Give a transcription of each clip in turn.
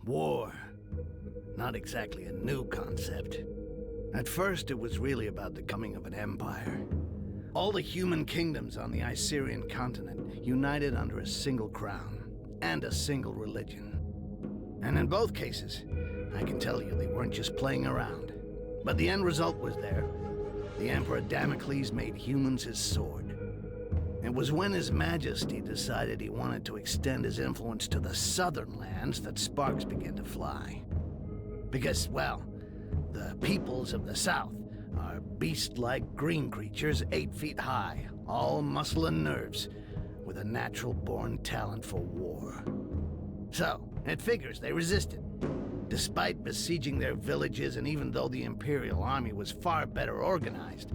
War. Not exactly a new concept. At first, it was really about the coming of an empire. All the human kingdoms on the Icerian continent united under a single crown and a single religion. And in both cases, I can tell you they weren't just playing around. But the end result was there. The Emperor Damocles made humans his sword. It was when His Majesty decided he wanted to extend his influence to the southern lands that sparks began to fly. Because, well, the peoples of the south are beast-like green creatures 8 feet high, all muscle and nerves, with a natural-born talent for war. So, it figures they resisted. Despite besieging their villages, and even though the Imperial army was far better organized,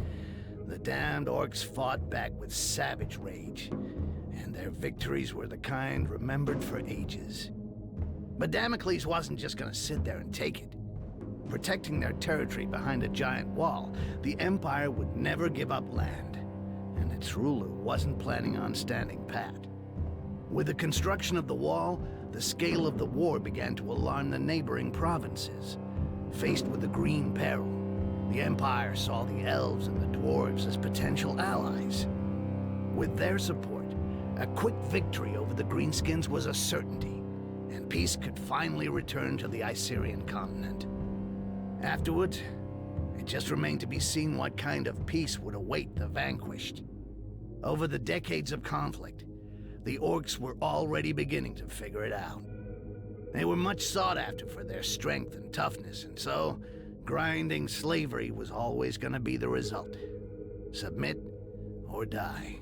the damned Orcs fought back with savage rage, and their victories were the kind remembered for ages. But Damocles wasn't just gonna sit there and take it. Protecting their territory behind a giant wall, the Empire would never give up land, and its ruler wasn't planning on standing pat. With the construction of the wall, the scale of the war began to alarm the neighboring provinces. Faced with the Green Peril, the Empire saw the elves and the dwarves as potential allies. With their support, a quick victory over the Greenskins was a certainty, and peace could finally return to the Icerian continent. Afterwards, it just remained to be seen what kind of peace would await the vanquished. Over the decades of conflict, the Orcs were already beginning to figure it out. They were much sought after for their strength and toughness, and so grinding slavery was always going to be the result. Submit or die.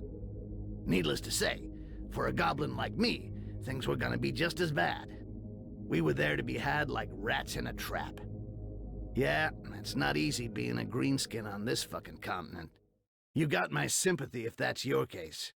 Needless to say, for a goblin like me, things were going to be just as bad. We were there to be had like rats in a trap. Yeah, it's not easy being a greenskin on this fucking continent. You got my sympathy if that's your case.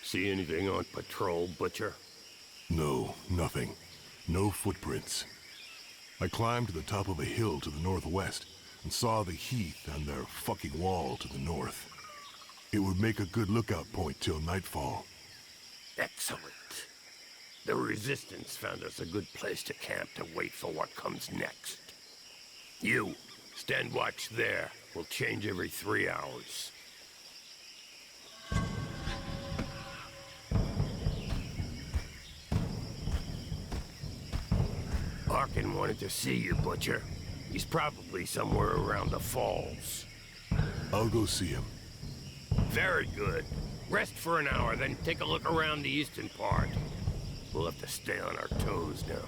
See anything on patrol, Butcher? No, nothing. No footprints. I climbed to the top of a hill to the northwest and saw the heath and their fucking wall to the north. It would make a good lookout point till nightfall. Excellent. The Resistance found us a good place to camp to wait for what comes next. You, stand watch there. We'll change every 3 hours. Arkin wanted to see you, Butcher. He's probably somewhere around the falls. I'll go see him. Very good. Rest for an hour, then take a look around the eastern part. We'll have to stay on our toes now.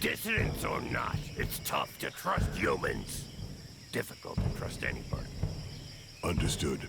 Dissidents or not, it's tough to trust humans. Difficult to trust anybody. Understood.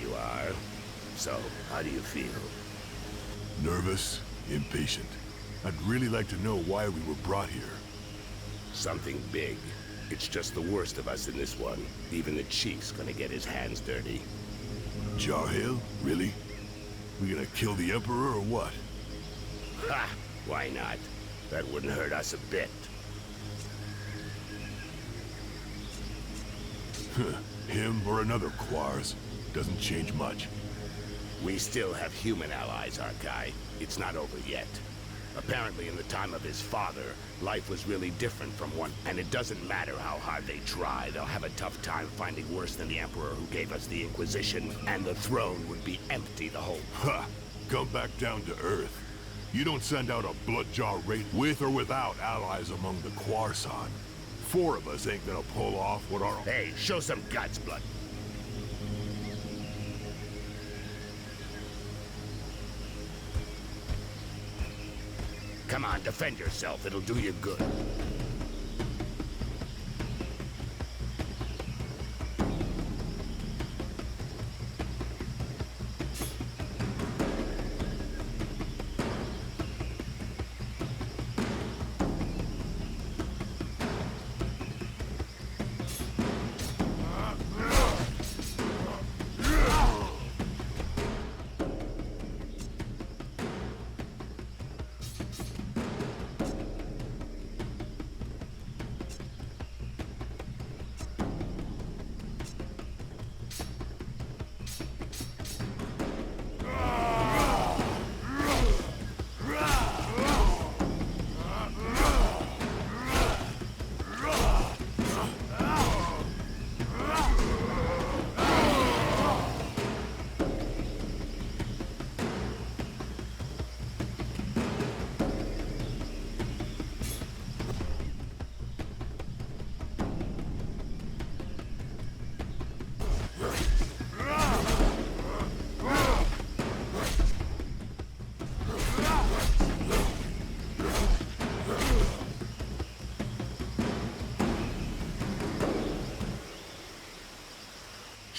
you are. So, how do you feel? Nervous, impatient. I'd really like to know why we were brought here. Something big. It's just the worst of us in this one. Even the chief's gonna get his hands dirty. Jarhail? Really? We gonna kill the Emperor or what? Ha! Why not? That wouldn't hurt us a bit. Him or another Quars. Doesn't change much. We still have human allies, Arkai. It's not over yet. Apparently, in the time of his father, life was really different from one. And it doesn't matter how hard they try, they'll have a tough time finding worse than the Emperor who gave us the Inquisition, and the throne would be empty the whole... Ha! Come back down to Earth. You don't send out a bloodjaw raid with or without allies among the Quarsan. 4 of us ain't gonna pull off what our... Hey, show some guts, Blood. Come on, defend yourself. It'll do you good.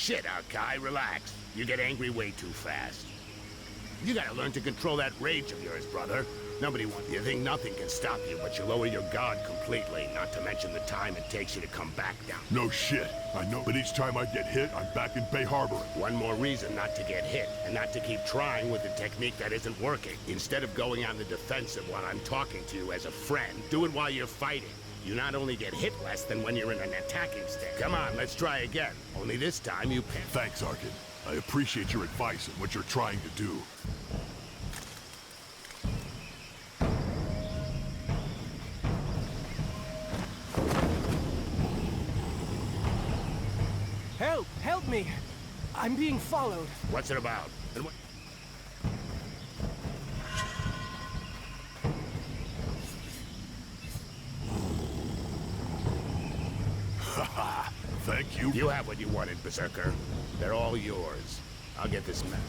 Shit, Arkai, relax. You get angry way too fast. You gotta learn to control that rage of yours, brother. Nobody wants you. Think nothing can stop you, but you lower your guard completely, not to mention the time it takes you to come back down. No shit. I know, but each time I get hit, I'm back in Bay Harbor. One more reason not to get hit, and not to keep trying with a technique that isn't working. Instead of going on the defensive while I'm talking to you as a friend, do it while you're fighting. You not only get hit less than when you're in an attacking stance. Come on, let's try again. Only this time you... Thanks, Arkin. I appreciate your advice and what you're trying to do. Help! Help me! I'm being followed. What's it about? And what... Thank you. You have what you wanted, Berserker. They're all yours. I'll get this map.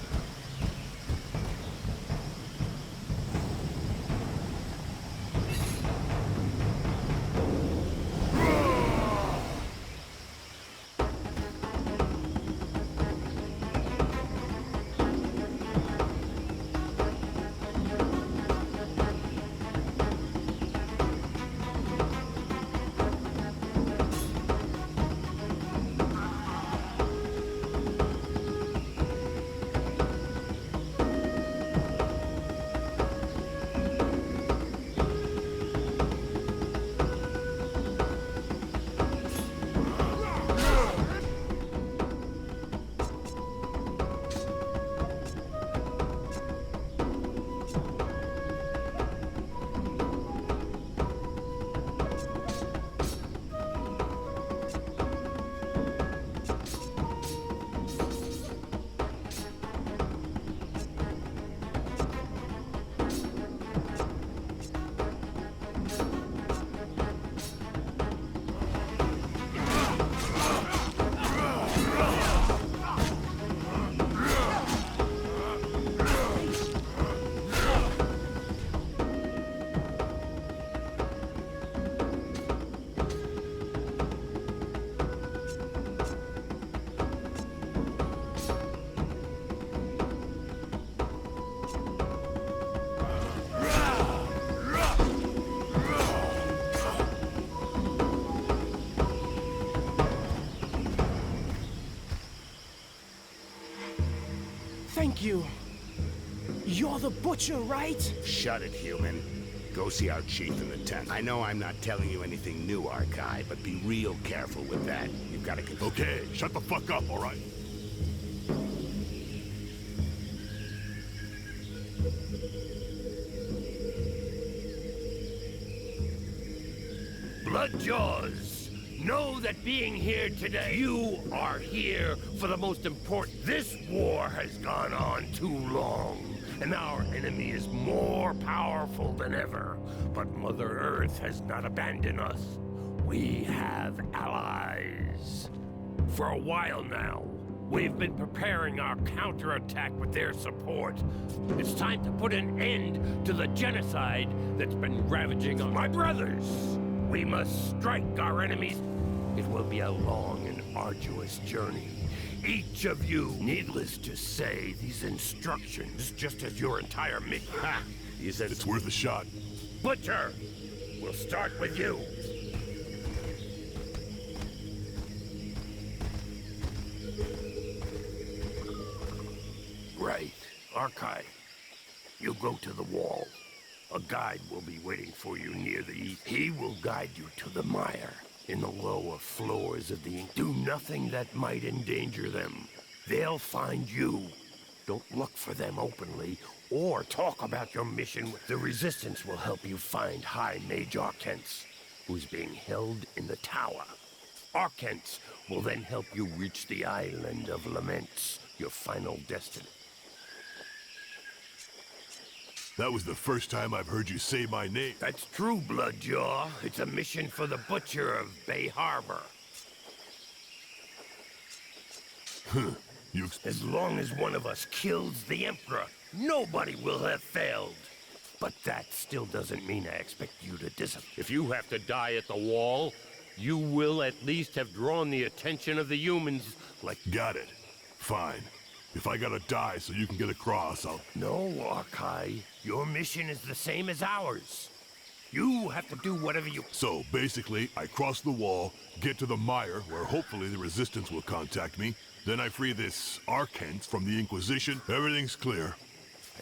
Thank you. You're the butcher, right? Shut it, human. Go see our chief in the tent. I know I'm not telling you anything new, Arkai, but be real careful with that. You've got to... Okay, shut the fuck up, all right? Bloodjaws, know that being here today, you are here for the most important. This war has gone on too long, and our enemy is more powerful than ever. But Mother Earth has not abandoned us. We have allies. For a while now, we've been preparing our counterattack with their support. It's time to put an end to the genocide that's been ravaging my brothers. We must strike our enemies. It will be a long and arduous journey. Each of you, needless to say, these instructions, just as your entire mission. Ha! He said it's worth a shot. Butcher, we'll start with you. Right, Arkai. You go to the wall. A guide will be waiting for you near the east. He will guide you to the mire in the lower floors of the... Do nothing that might endanger them. They'll find you. Don't look for them openly or talk about your mission. The Resistance will help you find High Mage Arcents, who's being held in the tower. Arcents will then help you reach the Island of Laments, your final destiny. That was the first time I've heard you say my name. That's true, Bloodjaw. It's a mission for the Butcher of Bay Harbor. As long as one of us kills the Emperor, nobody will have failed. But that still doesn't mean I expect you to disappear. If you have to die at the wall, you will at least have drawn the attention of the humans like... Got it. Fine. If I gotta die so you can get across, I'll... No, Arkai. Your mission is the same as ours. You have to do whatever you... So, basically, I cross the wall, get to the mire, where hopefully the Resistance will contact me, then I free this Arcent from the Inquisition, everything's clear.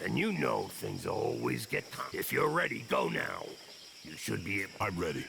And you know things always get... If you're ready, go now. You should be able... I'm ready.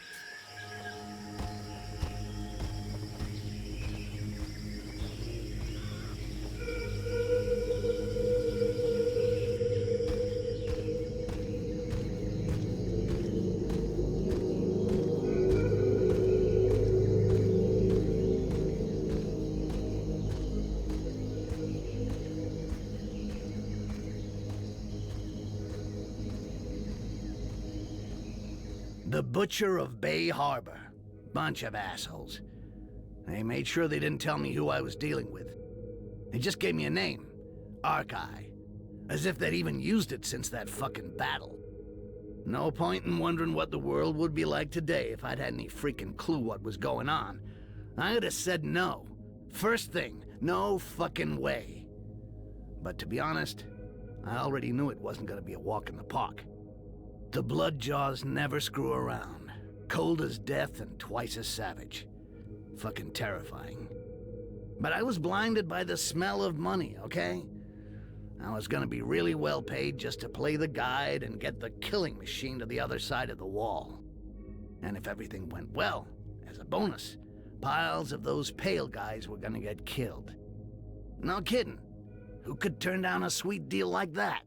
The Butcher of Bay Harbor. Bunch of assholes. They made sure they didn't tell me who I was dealing with. They just gave me a name. Arkai. As if they'd even used it since that fucking battle. No point in wondering what the world would be like today if I'd had any freaking clue what was going on. I would have said no. First thing, no fucking way. But to be honest, I already knew it wasn't gonna be a walk in the park. The Bloodjaws never screw around. Cold as death and twice as savage. Fucking terrifying. But I was blinded by the smell of money, okay? I was gonna be really well paid just to play the guide and get the killing machine to the other side of the wall. And if everything went well, as a bonus, piles of those pale guys were gonna get killed. No kidding. Who could turn down a sweet deal like that?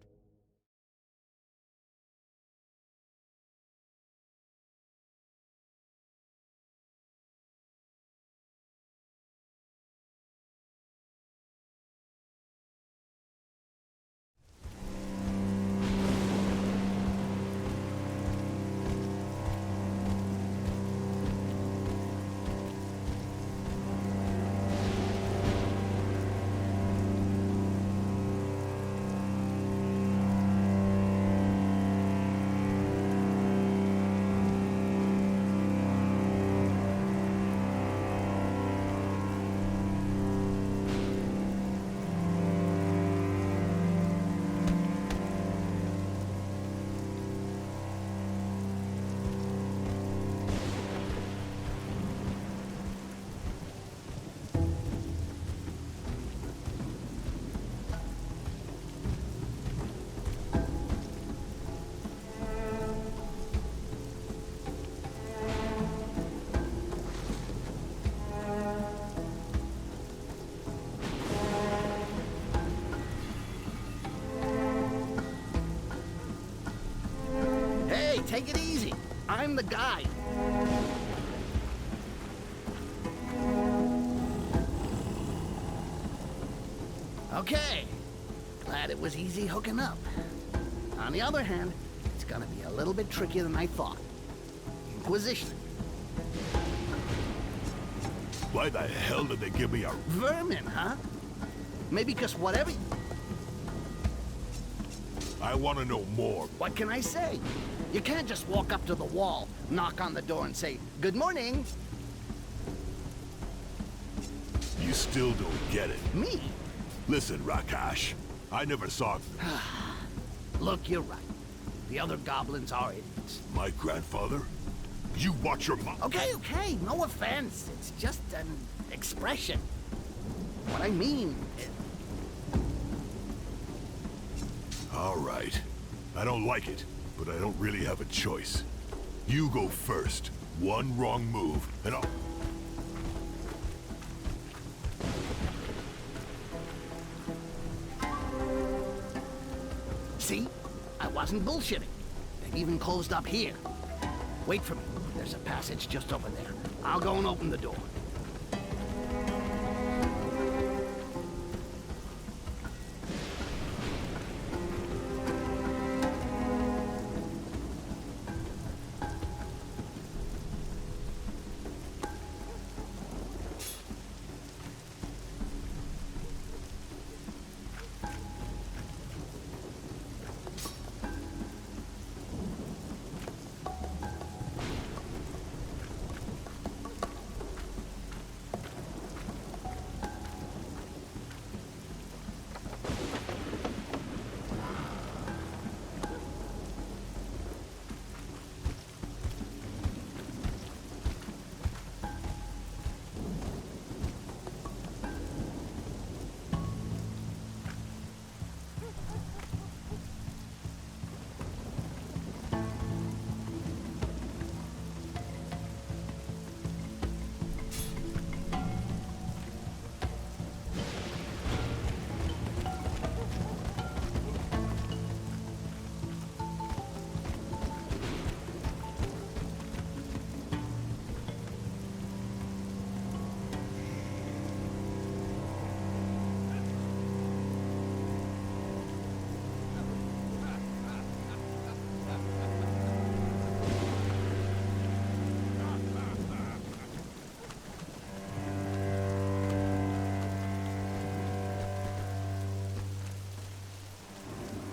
I'm the guy. Okay. Glad it was easy hooking up. On the other hand, it's gonna be a little bit trickier than I thought. Inquisition. Why the hell did they give me a... Vermin, huh? Maybe because whatever... I want to know more. What can I say? You can't just walk up to the wall, knock on the door and say, "Good morning." You still don't get it. Me? Listen, Rakash, I never saw... Look, you're right. The other goblins are idiots. My grandfather? You watch your mouth. Okay, no offense. It's just an expression. What I mean is... All right. I don't like it, but I don't really have a choice. You go first. One wrong move, and I'll... See? I wasn't bullshitting. They've even closed up here. Wait for me. There's a passage just over there. I'll go and open the door.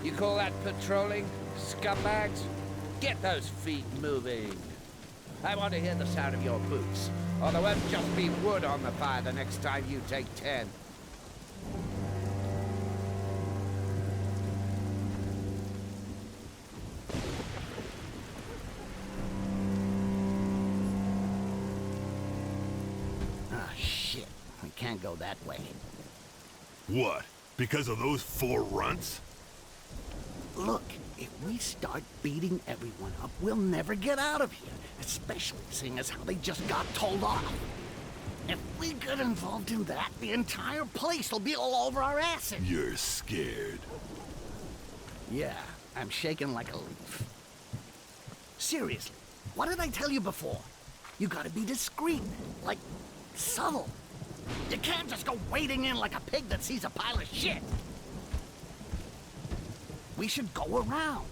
You call that patrolling, scumbags? Get those feet moving. I want to hear the sound of your boots, or there won't just be wood on the fire the next time you take 10. Ah, shit. We can't go that way. What? Because of those 4 runts? Look, if we start beating everyone up, we'll never get out of here. Especially seeing as how they just got told off. If we get involved in that, the entire place will be all over our asses. You're scared. Yeah, I'm shaking like a leaf. Seriously, what did I tell you before? You gotta be discreet, like subtle. You can't just go wading in like a pig that sees a pile of shit. We should go around.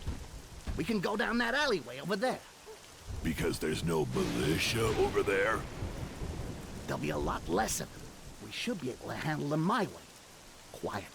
We can go down that alleyway over there. Because there's no militia over there? There'll be a lot less of them. We should be able to handle them my way. Quietly.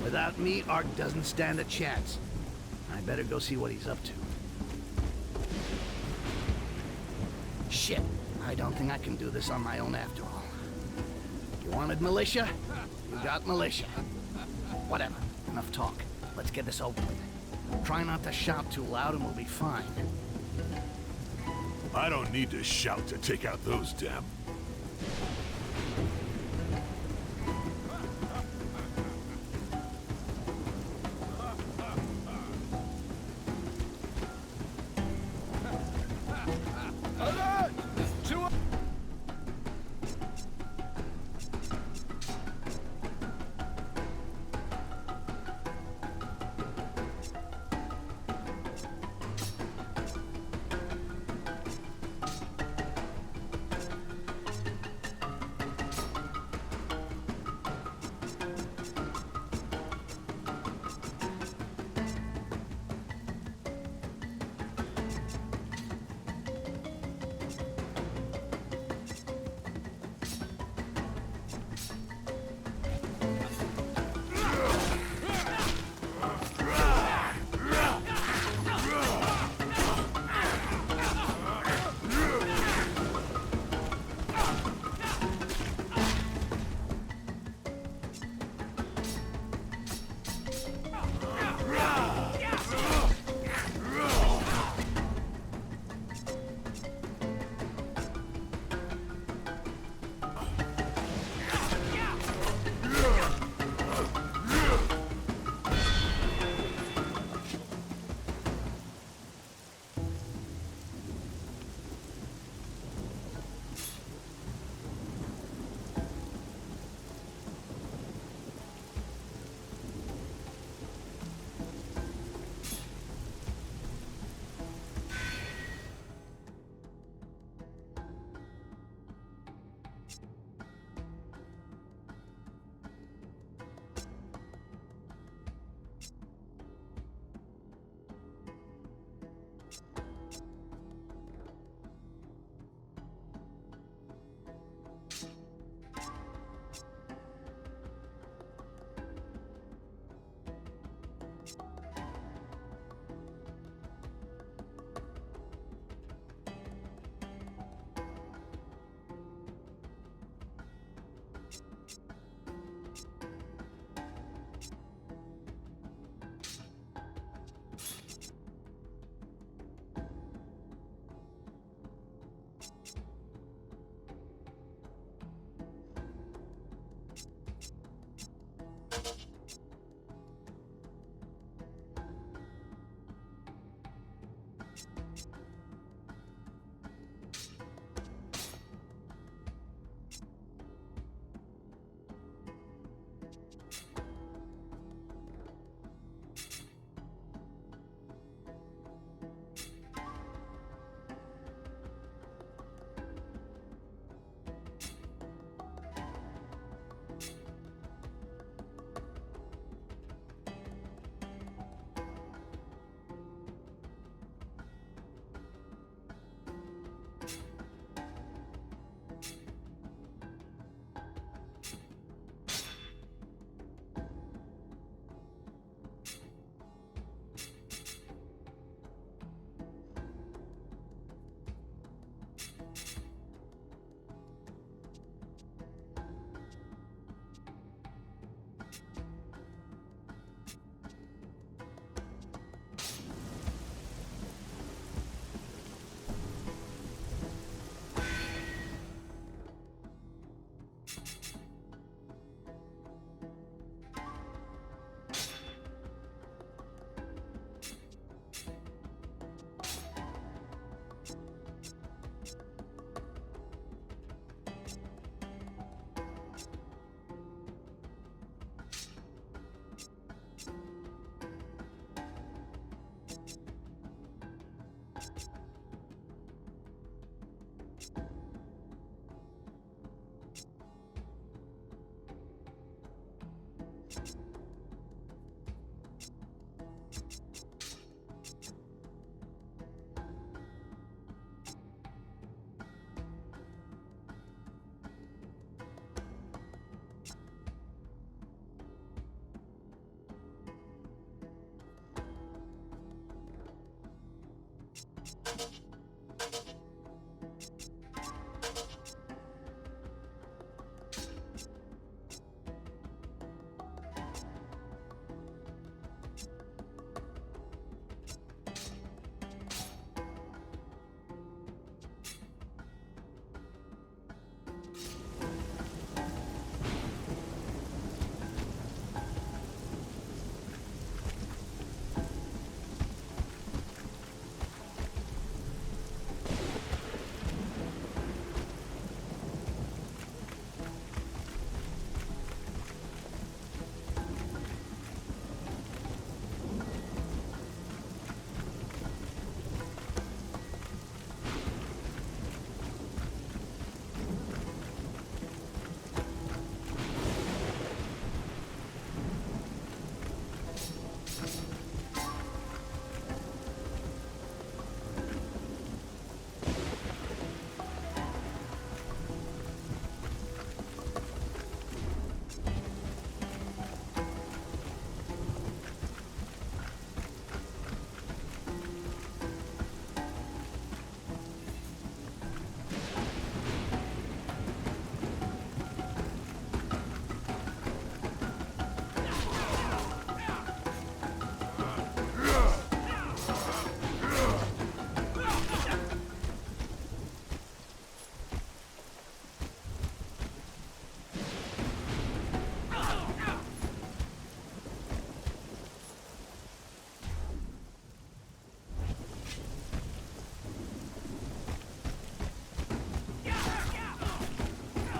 Without me, Ark doesn't stand a chance. I better go see what he's up to. Shit, I don't think I can do this on my own after all. You wanted militia? You got militia. Whatever, enough talk. Let's get this over with. Try not to shout too loud and we'll be fine. I don't need to shout to take out those damn...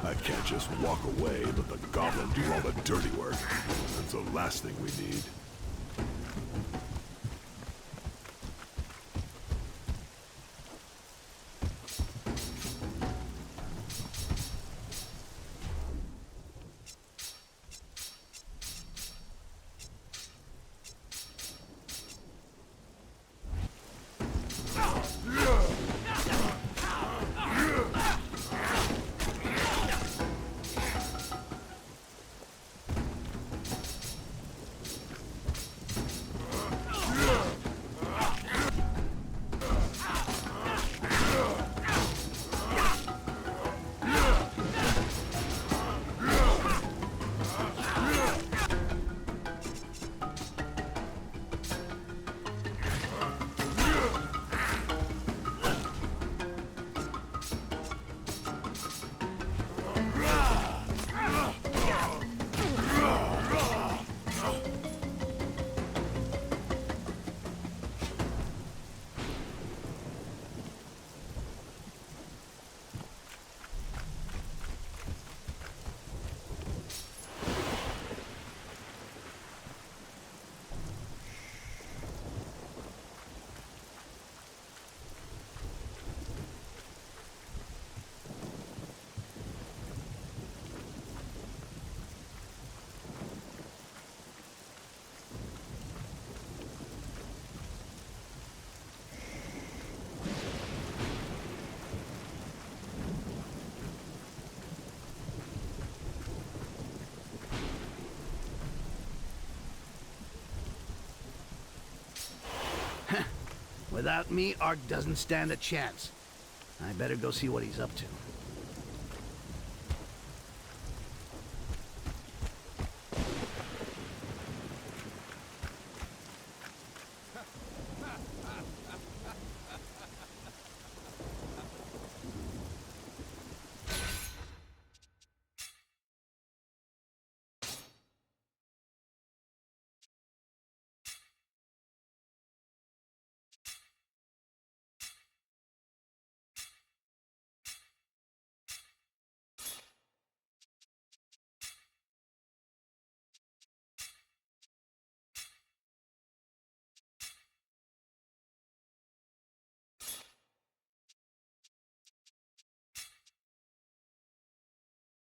I can't just walk away and let the goblin do all the dirty work. That's the last thing we need. Without me, Ark doesn't stand a chance. I better go see what he's up to.